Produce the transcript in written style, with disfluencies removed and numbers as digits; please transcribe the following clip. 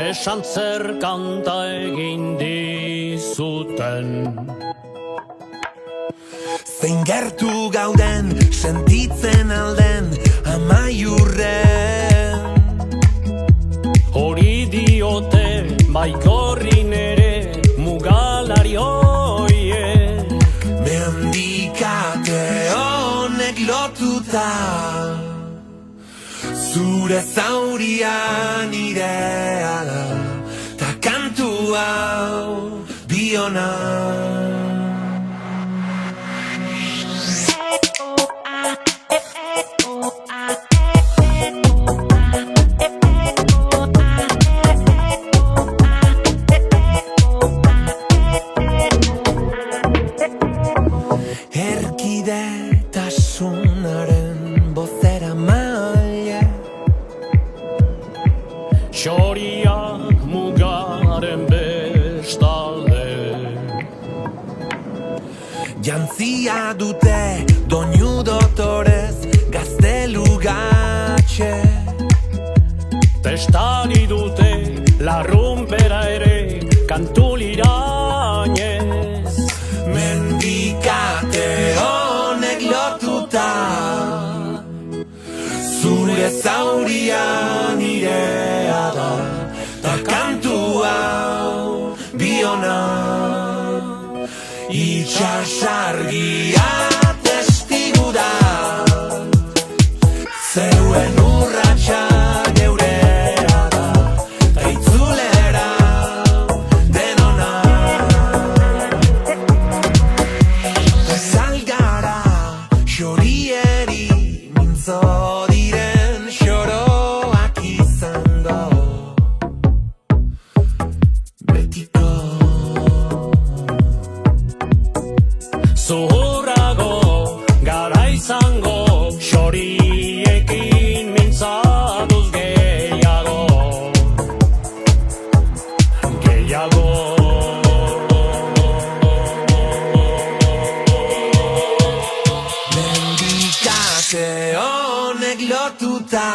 esan zer kanta egin dizuten. Zein gertu gauden, sentitzen alden amaiurren. Hori diote baikorrin ere mugalari hoiek. Mendikate honek lotuta, zure zauria nirea da, ta kantu hau biona. Erkidetasunaren bozera maile, Txoriak mugaren bestalde. jantzia dute doinu dotorez gaztelugatxe. Testari dute larrumpera ere kantulirainez. Mendikate honek lotuta, zure zauria nirea da, ta kantu hau biona. Itxasargia testigu da, zeuen urratsa geurea da, ta itzulera denona. Salgara xorieri mintzo diren xoroak izango, betiko. Zuhurrago gara izango, xoriekin mintzatuz gehiago. Gehiago. Mendikate honek lotuta,